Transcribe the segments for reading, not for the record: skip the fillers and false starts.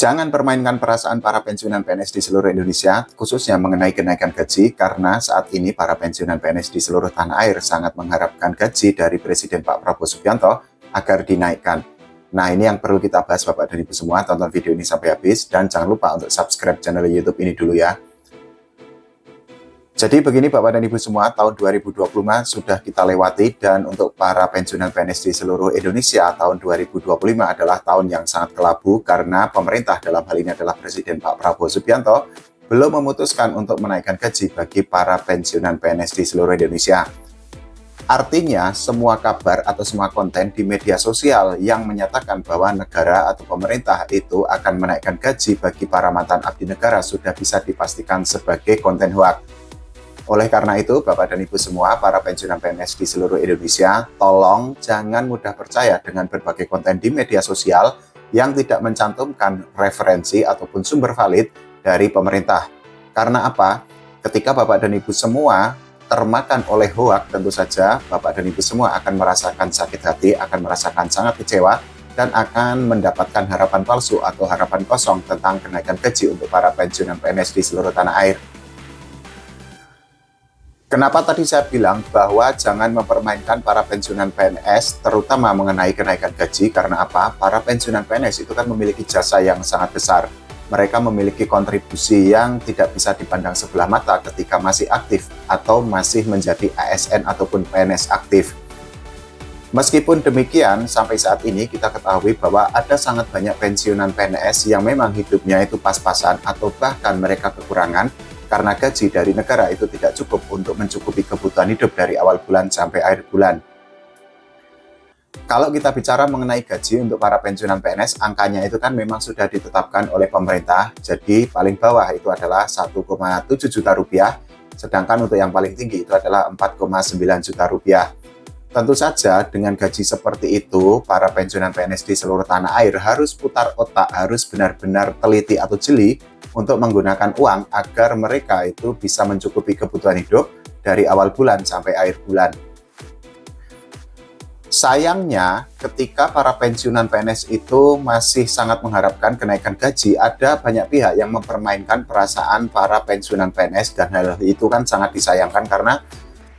Jangan permainkan perasaan para pensiunan PNS di seluruh Indonesia, khususnya mengenai kenaikan gaji, karena saat ini para pensiunan PNS di seluruh tanah air sangat mengharapkan gaji dari Presiden Pak Prabowo Subianto agar dinaikkan. Nah, ini yang perlu kita bahas Bapak dan Ibu semua. Tonton video ini sampai habis, dan jangan lupa untuk subscribe channel YouTube ini dulu ya. Jadi begini Bapak dan Ibu semua, tahun 2025 sudah kita lewati, dan untuk para pensiunan PNS di seluruh Indonesia, tahun 2025 adalah tahun yang sangat kelabu karena pemerintah, dalam hal ini adalah Presiden Pak Prabowo Subianto, belum memutuskan untuk menaikkan gaji bagi para pensiunan PNS di seluruh Indonesia. Artinya, semua kabar atau semua konten di media sosial yang menyatakan bahwa negara atau pemerintah itu akan menaikkan gaji bagi para mantan abdi negara sudah bisa dipastikan sebagai konten hoaks. Oleh karena itu, Bapak dan Ibu semua, para pensiunan PNS di seluruh Indonesia, tolong jangan mudah percaya dengan berbagai konten di media sosial yang tidak mencantumkan referensi ataupun sumber valid dari pemerintah. Karena apa? Ketika Bapak dan Ibu semua termakan oleh hoaks, tentu saja Bapak dan Ibu semua akan merasakan sakit hati, akan merasakan sangat kecewa, dan akan mendapatkan harapan palsu atau harapan kosong tentang kenaikan gaji untuk para pensiunan PNS di seluruh tanah air. Kenapa tadi saya bilang bahwa jangan mempermainkan para pensiunan PNS, terutama mengenai kenaikan gaji, karena apa? Para pensiunan PNS itu kan memiliki jasa yang sangat besar. Mereka memiliki kontribusi yang tidak bisa dipandang sebelah mata ketika masih aktif atau masih menjadi ASN ataupun PNS aktif. Meskipun demikian, sampai saat ini kita ketahui bahwa ada sangat banyak pensiunan PNS yang memang hidupnya itu pas-pasan atau bahkan mereka kekurangan karena gaji dari negara itu tidak cukup untuk mencukupi kebutuhan hidup dari awal bulan sampai akhir bulan. Kalau kita bicara mengenai gaji untuk para pensiunan PNS, angkanya itu kan memang sudah ditetapkan oleh pemerintah. Jadi paling bawah itu adalah 1,7 juta rupiah, sedangkan untuk yang paling tinggi itu adalah 4,9 juta rupiah. Tentu saja dengan gaji seperti itu, para pensiunan PNS di seluruh tanah air harus putar otak, harus benar-benar teliti atau jeli untuk menggunakan uang agar mereka itu bisa mencukupi kebutuhan hidup dari awal bulan sampai akhir bulan. Sayangnya, ketika para pensiunan PNS itu masih sangat mengharapkan kenaikan gaji, ada banyak pihak yang mempermainkan perasaan para pensiunan PNS, dan hal itu kan sangat disayangkan karena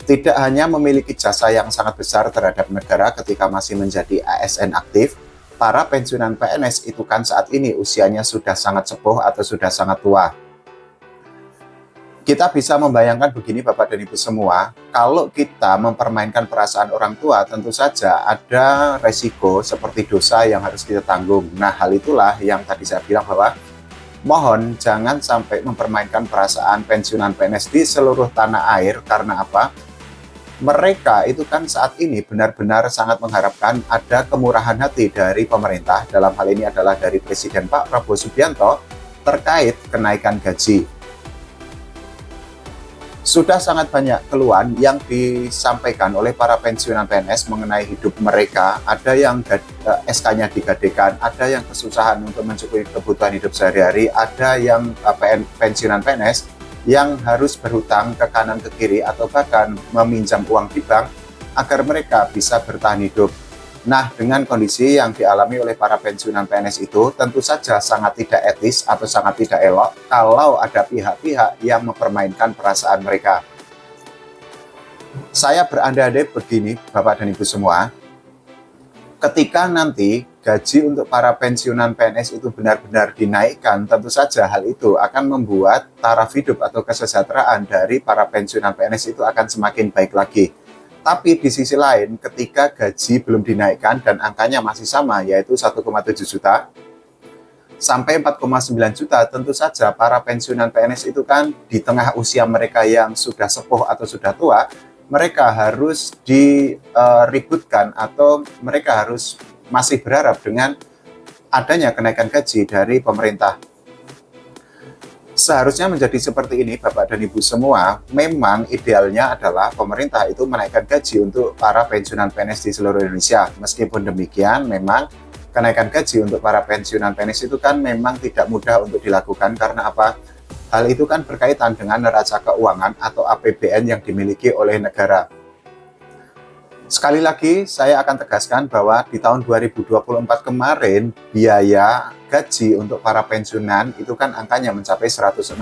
tidak hanya memiliki jasa yang sangat besar terhadap negara ketika masih menjadi ASN aktif, para pensiunan PNS itu kan saat ini usianya sudah sangat sepuh atau sudah sangat tua. Kita bisa membayangkan begini Bapak dan Ibu semua, kalau kita mempermainkan perasaan orang tua, tentu saja ada resiko seperti dosa yang harus kita tanggung. Nah, hal itulah yang tadi saya bilang bahwa mohon jangan sampai mempermainkan perasaan pensiunan PNS di seluruh tanah air. Karena apa? Mereka itu kan saat ini benar-benar sangat mengharapkan ada kemurahan hati dari pemerintah, dalam hal ini adalah dari Presiden Pak Prabowo Subianto terkait kenaikan gaji. Sudah sangat banyak keluhan yang disampaikan oleh para pensiunan PNS mengenai hidup mereka. Ada yang SK-nya digadekan, ada yang kesusahan untuk mencukupi kebutuhan hidup sehari-hari, ada yang pensiunan PNS yang harus berhutang ke kanan ke kiri atau bahkan meminjam uang di bank agar mereka bisa bertahan hidup. Nah, dengan kondisi yang dialami oleh para pensiunan PNS itu tentu saja sangat tidak etis atau sangat tidak elok kalau ada pihak-pihak yang mempermainkan perasaan mereka. Saya berandai-andai begini Bapak dan Ibu semua, ketika nanti gaji untuk para pensiunan PNS itu benar-benar dinaikkan, tentu saja hal itu akan membuat taraf hidup atau kesejahteraan dari para pensiunan PNS itu akan semakin baik lagi. Tapi di sisi lain, ketika gaji belum dinaikkan dan angkanya masih sama, yaitu 1,7 juta sampai 4,9 juta, tentu saja para pensiunan PNS itu kan di tengah usia mereka yang sudah sepuh atau sudah tua, mereka harus diributkan atau mereka harus masih berharap dengan adanya kenaikan gaji dari pemerintah. Seharusnya menjadi seperti ini Bapak dan Ibu semua. Memang idealnya adalah pemerintah itu menaikkan gaji untuk para pensiunan PNS di seluruh Indonesia. Meskipun demikian, memang kenaikan gaji untuk para pensiunan PNS itu kan memang tidak mudah untuk dilakukan. Karena apa? Hal itu kan berkaitan dengan neraca keuangan atau APBN yang dimiliki oleh negara. Sekali lagi, saya akan tegaskan bahwa di tahun 2024 kemarin, biaya gaji untuk para pensiunan itu kan angkanya mencapai 164,4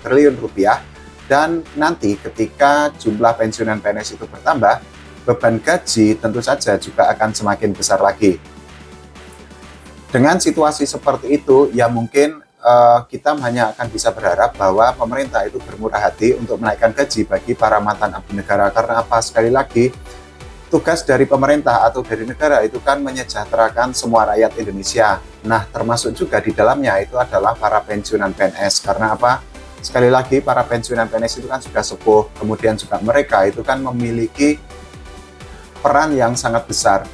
triliun rupiah. Dan nanti ketika jumlah pensiunan PNS itu bertambah, beban gaji tentu saja juga akan semakin besar lagi. Dengan situasi seperti itu, ya mungkin kita hanya akan bisa berharap bahwa pemerintah itu bermurah hati untuk menaikkan gaji bagi para mantan abdi negara. Karena apa? Sekali lagi, tugas dari pemerintah atau dari negara itu kan menyejahterakan semua rakyat Indonesia. Nah, termasuk juga di dalamnya itu adalah para pensiunan PNS. Karena apa? Sekali lagi, para pensiunan PNS itu kan sudah sepuh. Kemudian juga mereka itu kan memiliki peran yang sangat besar.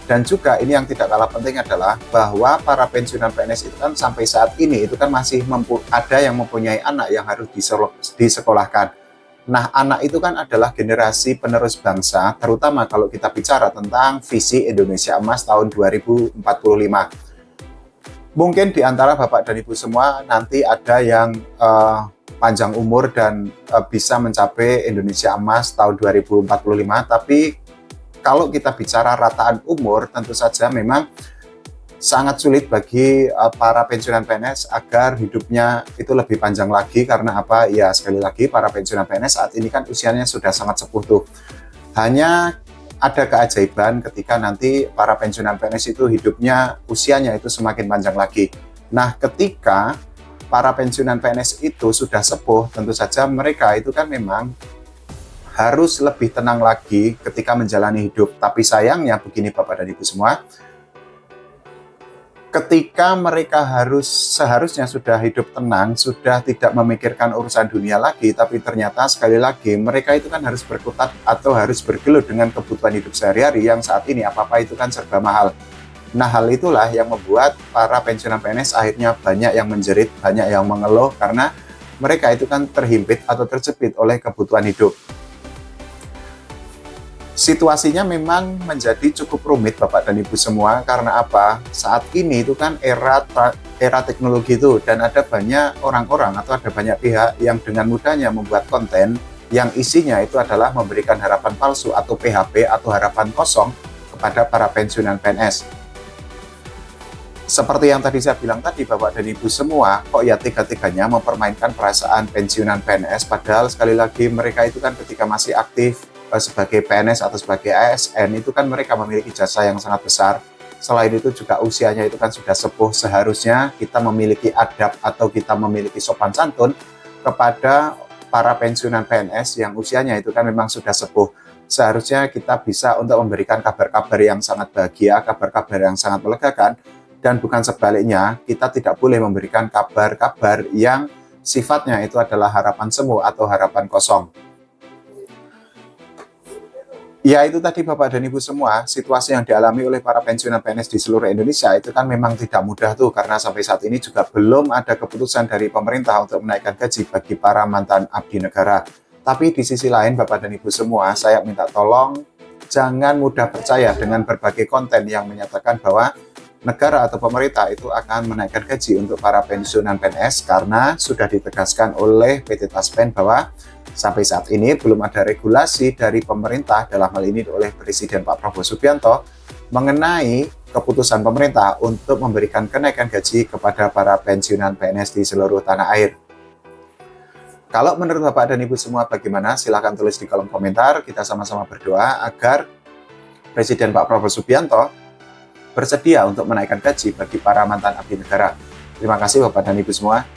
Dan juga ini yang tidak kalah penting adalah bahwa para pensiunan PNS itu kan sampai saat ini itu kan masih ada yang mempunyai anak yang harus disekolahkan. Nah, anak itu kan adalah generasi penerus bangsa, terutama kalau kita bicara tentang visi Indonesia Emas tahun 2045. Mungkin di antara Bapak dan Ibu semua nanti ada yang panjang umur dan bisa mencapai Indonesia Emas tahun 2045, tapi kalau kita bicara rataan umur, tentu saja memang sangat sulit bagi para pensiunan PNS agar hidupnya itu lebih panjang lagi. Karena apa? Ya sekali lagi, para pensiunan PNS saat ini kan usianya sudah sangat sepuh tuh. Hanya ada keajaiban ketika nanti para pensiunan PNS itu hidupnya, usianya itu semakin panjang lagi. Nah, ketika para pensiunan PNS itu sudah sepuh, tentu saja mereka itu kan memang harus lebih tenang lagi ketika menjalani hidup. Tapi sayangnya begini Bapak dan Ibu semua, ketika mereka seharusnya sudah hidup tenang, sudah tidak memikirkan urusan dunia lagi, tapi ternyata sekali lagi mereka itu kan harus berkutat atau harus bergelut dengan kebutuhan hidup sehari-hari yang saat ini apa-apa itu kan serba mahal. Nah, hal itulah yang membuat para pensiunan PNS akhirnya banyak yang menjerit, banyak yang mengeluh karena mereka itu kan terhimpit atau terjepit oleh kebutuhan hidup. Situasinya memang menjadi cukup rumit Bapak dan Ibu semua. Karena apa? Saat ini itu kan era teknologi itu, dan ada banyak orang-orang atau ada banyak pihak yang dengan mudahnya membuat konten yang isinya itu adalah memberikan harapan palsu atau PHP atau harapan kosong kepada para pensiunan PNS. Seperti yang tadi saya bilang tadi Bapak dan Ibu semua, kok ya tega-teganya mempermainkan perasaan pensiunan PNS, padahal sekali lagi mereka itu kan ketika masih aktif sebagai PNS atau sebagai ASN itu kan mereka memiliki jasa yang sangat besar. Selain itu juga usianya itu kan sudah sepuh, seharusnya kita memiliki adab atau kita memiliki sopan santun kepada para pensiunan PNS yang usianya itu kan memang sudah sepuh. Seharusnya kita bisa untuk memberikan kabar-kabar yang sangat bahagia, kabar-kabar yang sangat melegakan, dan bukan sebaliknya, kita tidak boleh memberikan kabar-kabar yang sifatnya itu adalah harapan semu atau harapan kosong. Ya itu tadi Bapak dan Ibu semua, situasi yang dialami oleh para pensiunan PNS di seluruh Indonesia itu kan memang tidak mudah tuh, karena sampai saat ini juga belum ada keputusan dari pemerintah untuk menaikkan gaji bagi para mantan abdi negara. Tapi di sisi lain Bapak dan Ibu semua, saya minta tolong jangan mudah percaya dengan berbagai konten yang menyatakan bahwa negara atau pemerintah itu akan menaikkan gaji untuk para pensiunan PNS, karena sudah ditegaskan oleh PT Taspen bahwa sampai saat ini belum ada regulasi dari pemerintah, dalam hal ini oleh Presiden Pak Prabowo Subianto, mengenai keputusan pemerintah untuk memberikan kenaikan gaji kepada para pensiunan PNS di seluruh tanah air. Kalau menurut Bapak dan Ibu semua bagaimana? Silahkan tulis di kolom komentar. Kita sama-sama berdoa agar Presiden Pak Prabowo Subianto bersedia untuk menaikkan gaji bagi para mantan abdi negara. Terima kasih Bapak dan Ibu semua.